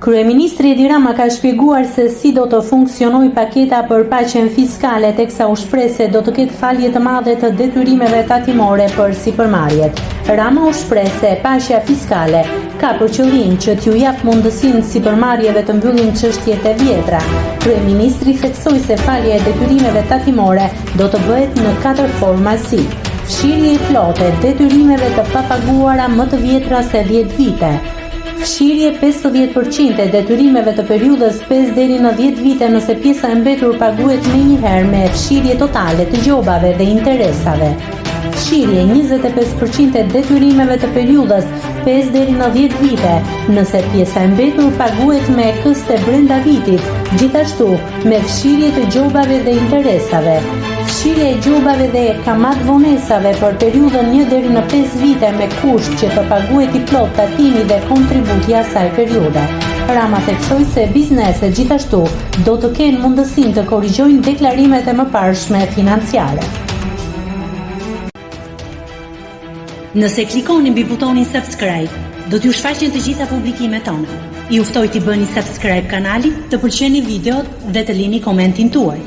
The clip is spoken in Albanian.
Kryeministri Edi Rama ka shpjeguar se si do të funksionojë paketa për paqen fiskale, teksa u shpreh se do të ketë falje të madhe të detyrimeve tatimore për sipërmarrjet. Rama u shpreh se paqja fiskale ka për qëllim që t'ju jap mundësinë sipërmarrjeve të mbyllin çështjet e vjetra. Kryeministri theksoi se falja e detyrimeve tatimore do të bëhet në 4 forma si: fshirje i plotë e detyrimeve të papaguara më të vjetra se 10 vite, fshirje 50% e detyrimeve të periudhës 5 deri në 10 vite nëse pjesa e mbetur paguhet menjëherë me fshirje totale të gjobave dhe interesave, fshirje 25% e detyrimeve të periudhës 5 deri në 10 vite nëse pjesa e mbetur paguhet me këste brenda vitit, gjithashtu me fshirje të gjobave dhe interesave, fshirje e gjobave dhe kamat vonesave për periudhën 1 deri në 5 vite me kusht që të paguhet i plot tatimi dhe kontributi asaj periudhe. Rama theksoi se bizneset gjithashtu do të kenë mundësinë të korrigjojnë deklarimet e mëparshme financiare. Nëse klikoni mbi butonin subscribe, do t'ju shfaqen të gjitha publikimet tona. Ju ftoj t'i bëni subscribe kanalit, të pëlqeni videot dhe të lini komentin tuaj.